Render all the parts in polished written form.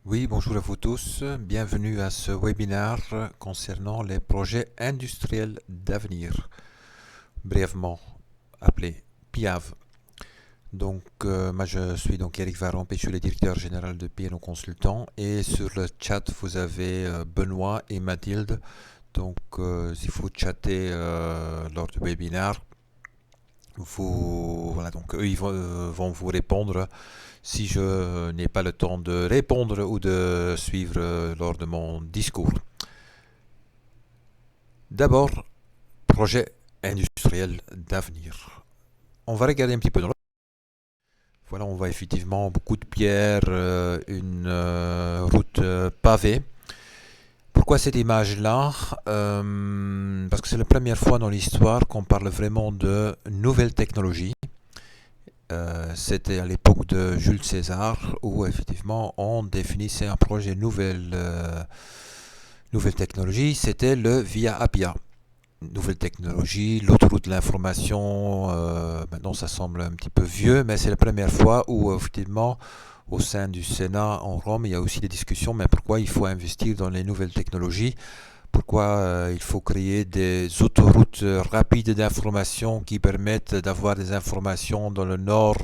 Oui, bonjour à vous tous. Bienvenue à ce webinaire concernant les projets industriels d'avenir, brièvement appelé PIAV. Donc, moi je suis donc Eric Varron et je suis le directeur général de P&O Consultant. Et sur le chat, vous avez Benoît et Mathilde. Donc, si vous chattez lors du webinaire, voilà, donc eux ils vont vous répondre si je n'ai pas le temps de répondre ou de suivre lors de mon discours. D'abord, projet industriel d'avenir. On va regarder un petit peu dans le... Voilà, on voit effectivement beaucoup de pierres, une route pavée. Pourquoi cette image-là? Parce que c'est la première fois dans l'histoire qu'on parle vraiment de nouvelles technologies. C'était à l'époque de Jules César où effectivement on définissait un projet nouvelle technologie, c'était le Via Appia. Nouvelle technologie, l'autoroute de l'information, maintenant ça semble un petit peu vieux, mais c'est la première fois où effectivement au sein du Sénat en Rome, il y a aussi des discussions, mais pourquoi il faut investir dans les nouvelles technologies? Pourquoi il faut créer des autoroutes rapides d'information qui permettent d'avoir des informations dans le nord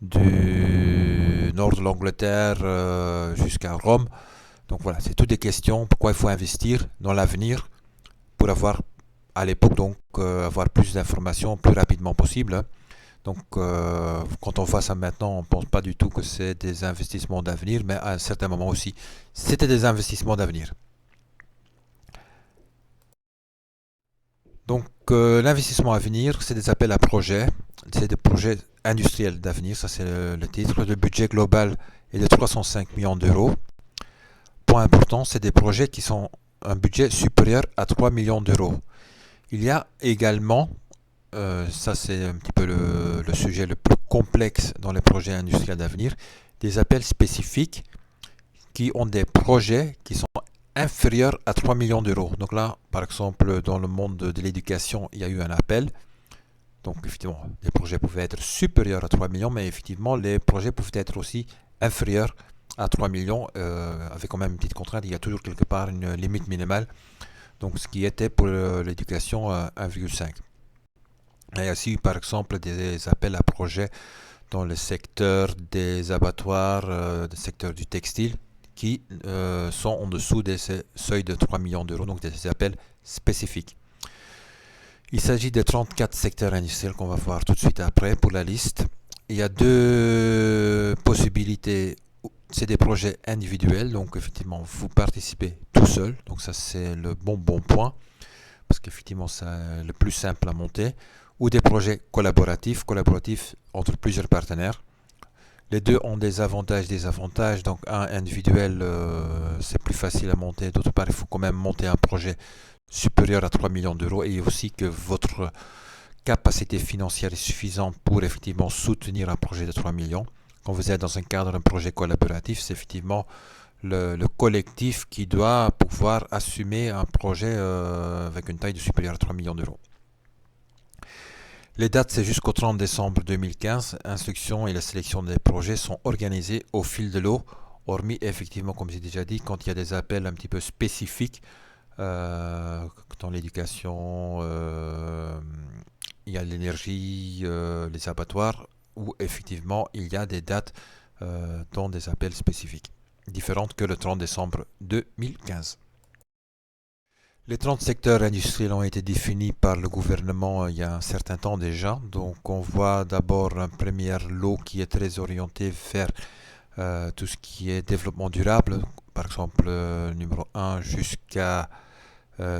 du nord de l'Angleterre jusqu'à Rome. Donc voilà, c'est toutes des questions. Pourquoi il faut investir dans l'avenir pour avoir à l'époque donc avoir plus d'informations plus rapidement possible. Donc quand on voit ça maintenant, on ne pense pas du tout que c'est des investissements d'avenir, mais à un certain moment aussi, c'était des investissements d'avenir. Donc l'investissement à venir, c'est des appels à projets, c'est des projets industriels d'avenir, ça c'est le titre. Le budget global est de 305 millions d'euros. Point important, c'est des projets qui sont un budget supérieur à 3 millions d'euros. Il y a également, ça c'est un petit peu le sujet le plus complexe dans les projets industriels d'avenir, des appels spécifiques qui ont des projets qui sont inférieurs à 3 millions d'euros. Donc là, par exemple, dans le monde de l'éducation, il y a eu un appel. Donc effectivement, les projets pouvaient être supérieurs à 3 millions, mais effectivement, les projets pouvaient être aussi inférieurs à 3 millions, avec quand même une petite contrainte. Il y a toujours quelque part une limite minimale. Donc ce qui était pour l'éducation 1,5. Il y a aussi par exemple des appels à projets dans le secteur des abattoirs, le secteur du textile, qui sont en dessous des seuils de 3 millions d'euros, donc des appels spécifiques. Il s'agit de 34 secteurs industriels qu'on va voir tout de suite après pour la liste. Il y a deux possibilités. C'est des projets individuels, donc effectivement vous participez tout seul, donc ça c'est le bon point, parce qu'effectivement c'est le plus simple à monter, ou des projets collaboratifs entre plusieurs partenaires. Les deux ont des avantages, des avantages. Donc un individuel, c'est plus facile à monter. D'autre part, il faut quand même monter un projet supérieur à 3 millions d'euros et aussi que votre capacité financière est suffisante pour effectivement soutenir un projet de 3 millions. Quand vous êtes dans un cadre d'un projet collaboratif, c'est effectivement le collectif qui doit pouvoir assumer un projet avec une taille de supérieure à 3 millions d'euros. Les dates, c'est jusqu'au 30 décembre 2015. Instruction et la sélection des projets sont organisées au fil de l'eau, hormis effectivement, comme j'ai déjà dit, quand il y a des appels un petit peu spécifiques dans l'éducation, il y a l'énergie, les abattoirs, où effectivement il y a des dates dans des appels spécifiques, différentes que le 30 décembre 2015. Les 30 secteurs industriels ont été définis par le gouvernement il y a un certain temps déjà. Donc on voit d'abord un premier lot qui est très orienté vers tout ce qui est développement durable. Par exemple, numéro 1 jusqu'à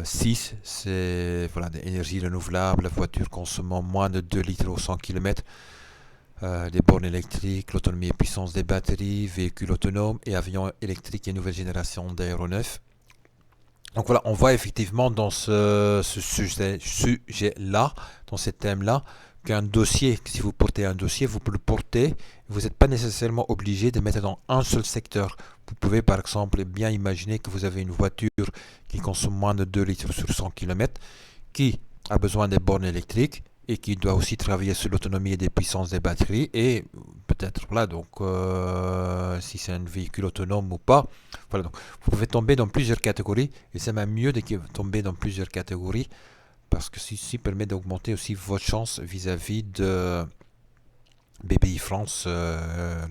6, c'est voilà, des énergies renouvelables, voitures consommant moins de 2 litres au 100 km, des bornes électriques, l'autonomie et puissance des batteries, véhicules autonomes et avions électriques et nouvelle génération d'aéronefs. Donc voilà, on voit effectivement dans ce sujet-là, dans ce thème-là, qu'un dossier, si vous portez un dossier, vous le portez, vous n'êtes pas nécessairement obligé de mettre dans un seul secteur. Vous pouvez par exemple bien imaginer que vous avez une voiture qui consomme moins de 2 litres sur 100 km, qui a besoin des bornes électriques, et qui doit aussi travailler sur l'autonomie et des puissances des batteries et peut-être voilà donc si c'est un véhicule autonome ou pas. Voilà donc vous pouvez tomber dans plusieurs catégories et c'est même mieux de tomber dans plusieurs catégories parce que ceci permet d'augmenter aussi votre chance vis-à-vis de BPI France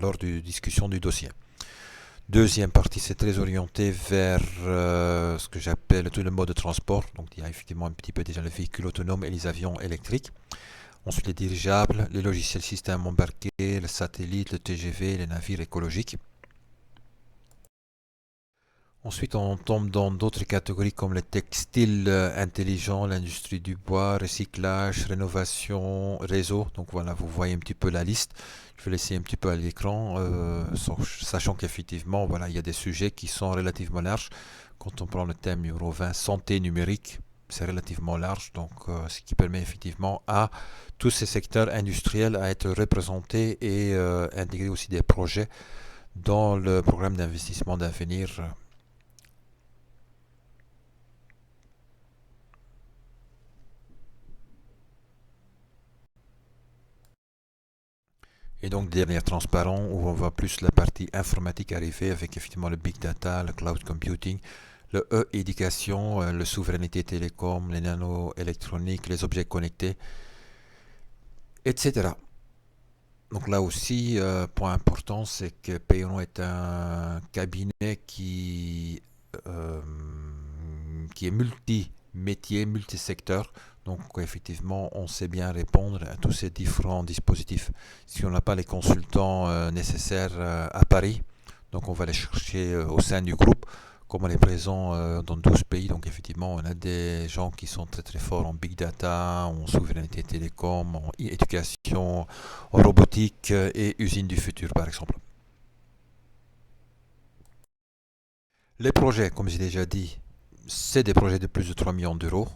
lors de discussion du dossier. Deuxième partie, c'est très orienté vers ce que j'appelle tout le mode de transport. Donc il y a effectivement un petit peu déjà le véhicule autonome et les avions électriques. Ensuite les dirigeables, les logiciels systèmes embarqués, le satellite, le TGV, les navires écologiques. Ensuite, on tombe dans d'autres catégories comme les textiles intelligents, l'industrie du bois, recyclage, rénovation, réseau. Donc voilà, vous voyez un petit peu la liste. Je vais laisser un petit peu à l'écran, sachant qu'effectivement, voilà, il y a des sujets qui sont relativement larges. Quand on prend le thème numéro 20, santé numérique, c'est relativement large, donc ce qui permet effectivement à tous ces secteurs industriels à être représentés et intégrer aussi des projets dans le programme d'investissement d'avenir. Et donc, dernier transparent, où on voit plus la partie informatique arriver avec effectivement le big data, le cloud computing, le e-éducation, la souveraineté télécom, les nano-électroniques, les objets connectés, etc. Donc là aussi, point important, c'est que Peyron est un cabinet euh, qui est multi-métier, multi-secteur. Donc effectivement, on sait bien répondre à tous ces différents dispositifs. Si on n'a pas les consultants nécessaires à Paris, donc on va les chercher au sein du groupe. Comme on est présent dans 12 pays, donc effectivement, on a des gens qui sont très très forts en big data, en souveraineté télécom, en éducation, en robotique et usines du futur, par exemple. Les projets, comme j'ai déjà dit, c'est des projets de plus de 3 millions d'euros.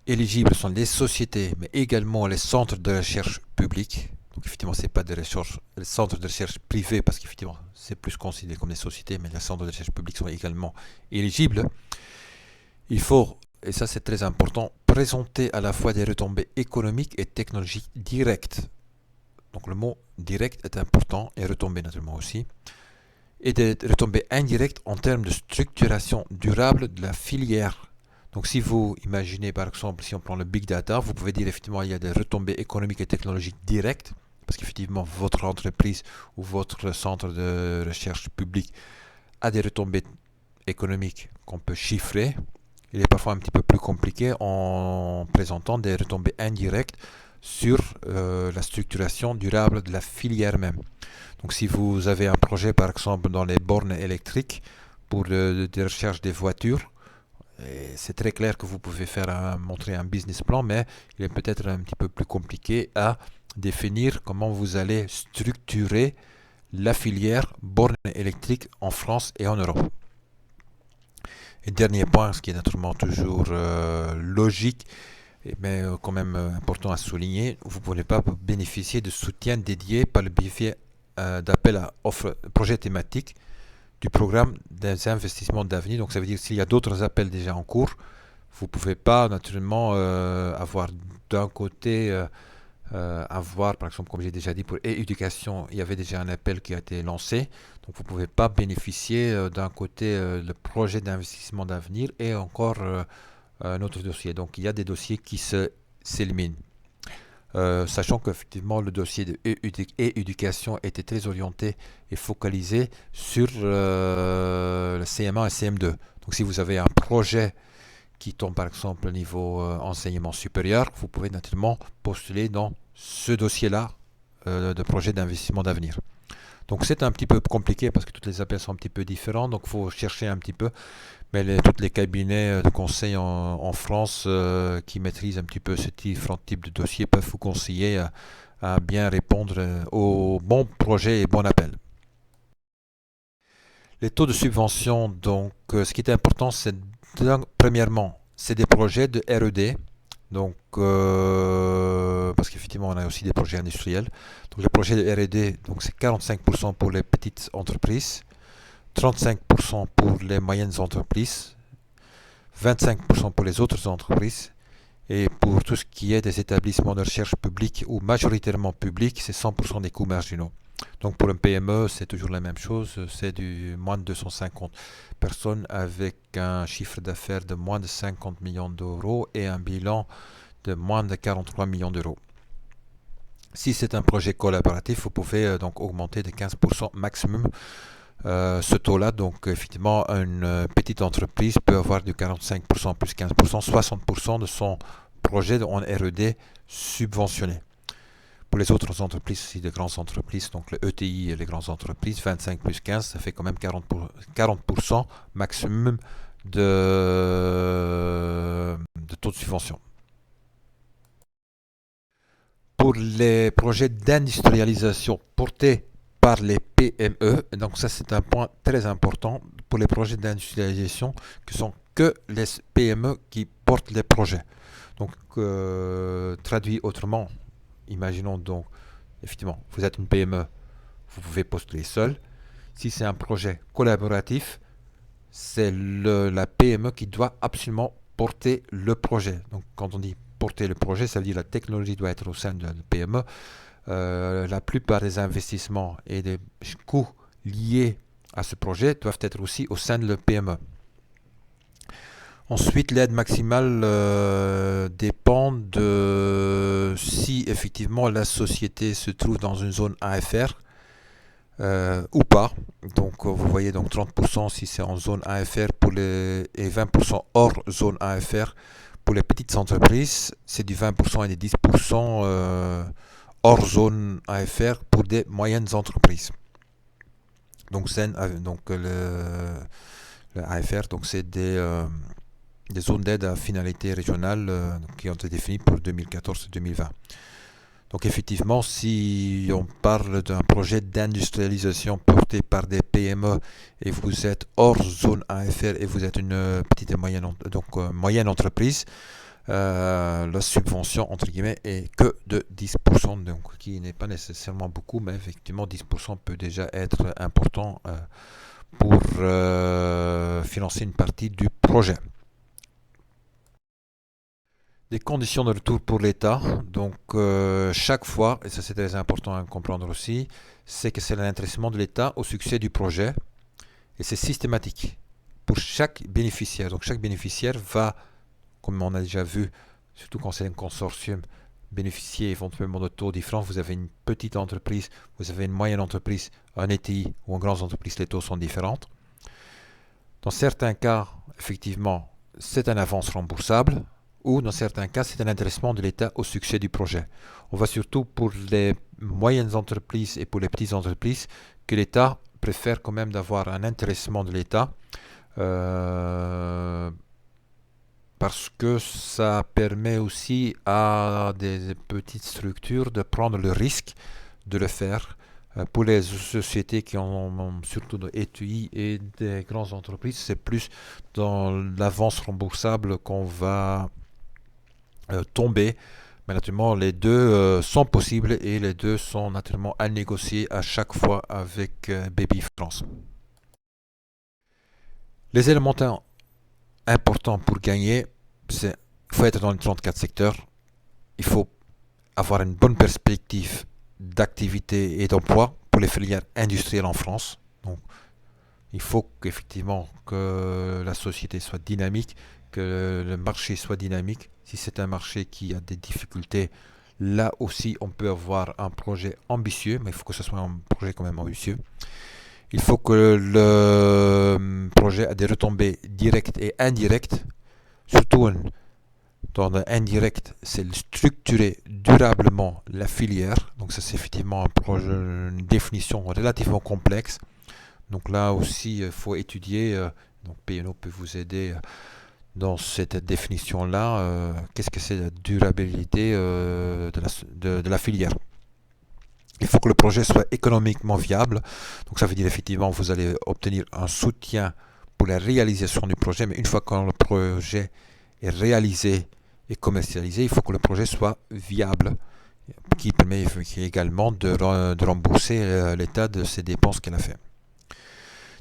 Éligibles sont les sociétés, mais également les centres de recherche publics. Donc effectivement, ce n'est pas des centres de recherche privés, parce qu'effectivement, c'est plus considéré comme des sociétés, mais les centres de recherche publics sont également éligibles. Il faut, et ça c'est très important, présenter à la fois des retombées économiques et technologiques directes. Donc le mot direct est important, et retombées naturellement aussi. Et des retombées indirectes en termes de structuration durable de la filière. Donc si vous imaginez par exemple, si on prend le big data, vous pouvez dire effectivement il y a des retombées économiques et technologiques directes, parce qu'effectivement votre entreprise ou votre centre de recherche public a des retombées économiques qu'on peut chiffrer. Il est parfois un petit peu plus compliqué en présentant des retombées indirectes sur la structuration durable de la filière même. Donc si vous avez un projet par exemple dans les bornes électriques pour des recherches des voitures, c'est très clair que vous pouvez montrer un business plan, mais il est peut-être un petit peu plus compliqué à définir comment vous allez structurer la filière borne électrique en France et en Europe. Et dernier point, ce qui est naturellement toujours logique, mais quand même important à souligner, vous ne pouvez pas bénéficier de soutien dédié par le biais d'appel à offres projets thématiques du programme des investissements d'avenir. Donc ça veut dire s'il y a d'autres appels déjà en cours, vous ne pouvez pas naturellement avoir d'un côté avoir, par exemple, comme j'ai déjà dit, pour éducation, il y avait déjà un appel qui a été lancé. Donc vous ne pouvez pas bénéficier d'un côté le projet d'investissement d'avenir et encore un autre dossier. Donc il y a des dossiers qui s'éliminent. Sachant qu'effectivement le dossier de éducation était très orienté et focalisé sur le CM1 et CM2. Donc si vous avez un projet qui tombe par exemple au niveau enseignement supérieur, vous pouvez naturellement postuler dans ce dossier-là de projet d'investissement d'avenir. Donc c'est un petit peu compliqué parce que tous les appels sont un petit peu différents, donc il faut chercher un petit peu. Mais tous les cabinets de conseil en France qui maîtrisent un petit peu ce différents types de dossiers peuvent vous conseiller à bien répondre aux bons projets et bons appels. Les taux de subvention, donc ce qui est important, c'est premièrement, c'est des projets de R&D. Donc, parce qu'effectivement, on a aussi des projets industriels. Donc, les projets de R&D, donc c'est 45% pour les petites entreprises, 35% pour les moyennes entreprises, 25% pour les autres entreprises Et pour tout ce qui est des établissements de recherche publics ou majoritairement publics, c'est 100% des coûts marginaux. Donc pour un PME, c'est toujours la même chose, c'est du moins de 250 personnes avec un chiffre d'affaires de moins de 50 millions d'euros et un bilan de moins de 43 millions d'euros. Si c'est un projet collaboratif, vous pouvez donc augmenter de 15% maximum ce taux-là. Donc effectivement, une petite entreprise peut avoir du 45% plus 15%, 60% de son projet en R&D subventionné. Pour les autres entreprises, aussi de grandes entreprises, donc le ETI et les grandes entreprises, 25 plus 15, ça fait quand même 40% maximum de taux de subvention. Pour les projets d'industrialisation portés par les PME, donc ça c'est un point très important pour les projets d'industrialisation que sont que les PME qui portent les projets. Donc traduit autrement, imaginons donc effectivement vous êtes une PME, vous pouvez postuler seul. Si c'est un projet collaboratif, c'est la PME qui doit absolument porter le projet. Donc quand on dit porter le projet, ça veut dire que la technologie doit être au sein de la PME. La plupart des investissements et des coûts liés à ce projet doivent être aussi au sein de la PME. Ensuite, l'aide maximale dépend de si effectivement la société se trouve dans une zone AFR ou pas. Donc vous voyez donc 30% si c'est en zone AFR pour et 20% hors zone AFR pour les petites entreprises. C'est du 20% et des 10% hors zone AFR pour des moyennes entreprises. Donc le AFR, donc c'est des zones d'aide à finalité régionale qui ont été définies pour 2014-2020. Donc effectivement, si on parle d'un projet d'industrialisation porté par des PME et vous êtes hors zone AFR et vous êtes une petite et moyenne entreprise, la subvention entre guillemets est que de 10%, donc qui n'est pas nécessairement beaucoup, mais effectivement 10% peut déjà être important pour financer une partie du projet. Des conditions de retour pour l'État. Donc chaque fois, et ça c'est très important à comprendre aussi, c'est que c'est l'intéressement de l'État au succès du projet et c'est systématique pour chaque bénéficiaire. Donc chaque bénéficiaire va, comme on a déjà vu, surtout quand c'est un consortium, bénéficier éventuellement de taux différents. Vous avez une petite entreprise, vous avez une moyenne entreprise, un ETI ou une grande entreprise, les taux sont différents. Dans certains cas, effectivement, c'est un avance remboursable ou dans certains cas, c'est un intéressement de l'État au succès du projet. On voit surtout pour les moyennes entreprises et pour les petites entreprises que l'État préfère quand même d'avoir un intéressement de l'État parce que ça permet aussi à des petites structures de prendre le risque de le faire. Pour les sociétés qui ont surtout de ETI et des grandes entreprises, c'est plus dans l'avance remboursable qu'on va tomber. Mais naturellement, les deux sont possibles et les deux sont naturellement à négocier à chaque fois avec Baby France. Les éléments importants pour gagner, c'est qu'il faut être dans les 34 secteurs, il faut avoir une bonne perspective d'activité et d'emploi pour les filières industrielles en France. Donc, il faut qu'effectivement que la société soit dynamique, que le marché soit dynamique. Si c'est un marché qui a des difficultés, là aussi on peut avoir un projet ambitieux, mais il faut que ce soit un projet quand même ambitieux. Il faut que le projet ait des retombées directes et indirectes, surtout dans l'indirect, c'est structurer durablement la filière. Donc ça c'est effectivement un projet, une définition relativement complexe. Donc là aussi, il faut étudier. Donc P&O peut vous aider dans cette définition-là. Qu'est-ce que c'est la durabilité de la filière? Il faut que le projet soit économiquement viable. Donc ça veut dire effectivement vous allez obtenir un soutien pour la réalisation du projet. Mais une fois que le projet est réalisé et commercialisé, il faut que le projet soit viable, qui permet également de rembourser l'État de ses dépenses qu'elle a fait.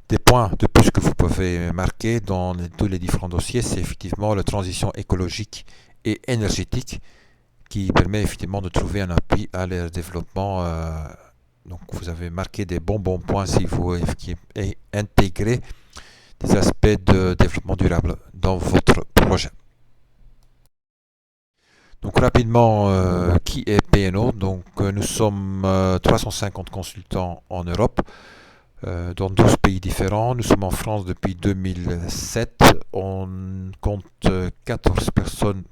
Des points de plus que vous pouvez marquer dans tous les différents dossiers, c'est effectivement la transition écologique et énergétique qui permet effectivement de trouver un appui à leur développement. Donc vous avez marqué des bons points si vous intégrez des aspects de développement durable dans votre projet. Donc rapidement, qui est PNO? Donc nous sommes 350 consultants en Europe, dans 12 pays différents. Nous sommes en France depuis 2007. On compte 14 personnes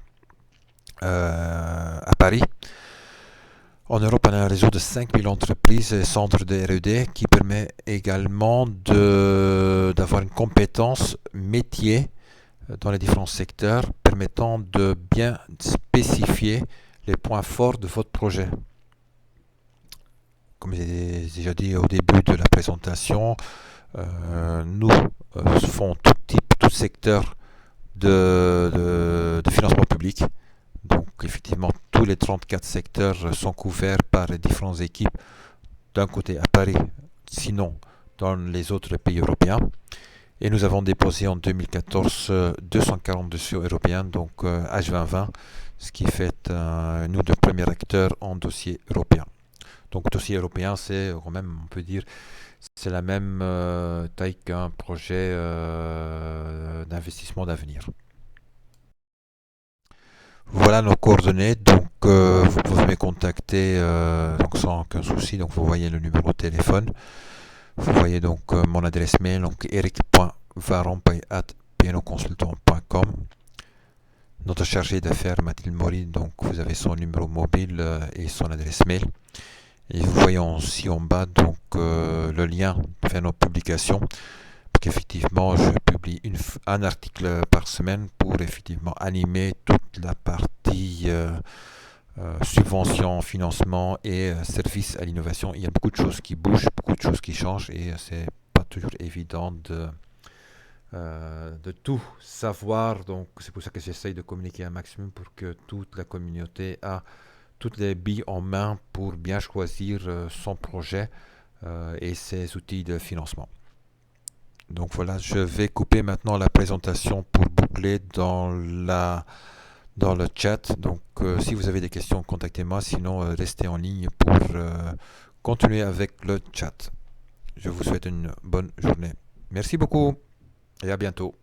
à Paris. En Europe, on a un réseau de 5000 entreprises et centres de R&D qui permet également d'avoir une compétence métier dans les différents secteurs, permettant de bien spécifier les points forts de votre projet. Comme j'ai déjà dit au début de la présentation, nous faisons tout secteur de financement public. Donc effectivement, tous les 34 secteurs sont couverts par les différentes équipes, d'un côté à Paris, sinon dans les autres pays européens. Et nous avons déposé en 2014 240 dossiers européens, donc H2020, ce qui fait nous le premier acteur en dossier européen. Donc dossier européen, c'est quand même, on peut dire, c'est la même taille qu'un projet d'investissement d'avenir. Voilà nos coordonnées, donc vous pouvez me contacter donc sans aucun souci. Donc vous voyez le numéro de téléphone, vous voyez donc mon adresse mail, donc eric.varompai@pnoconsultant.com. Notre chargé d'affaires Mathilde Maury, donc vous avez son numéro mobile et son adresse mail. Et vous voyez aussi en bas donc le lien vers nos publications. Effectivement, je publie un article par semaine pour effectivement animer toute la partie subvention, financement et services à l'innovation. Il y a beaucoup de choses qui bougent, beaucoup de choses qui changent et c'est pas toujours évident de tout savoir. Donc c'est pour ça que j'essaye de communiquer un maximum pour que toute la communauté a toutes les billes en main pour bien choisir son projet et ses outils de financement. Donc voilà, je vais couper maintenant la présentation pour boucler dans le chat. Donc si vous avez des questions, contactez-moi. Sinon, restez en ligne pour continuer avec le chat. Je vous souhaite une bonne journée. Merci beaucoup et à bientôt.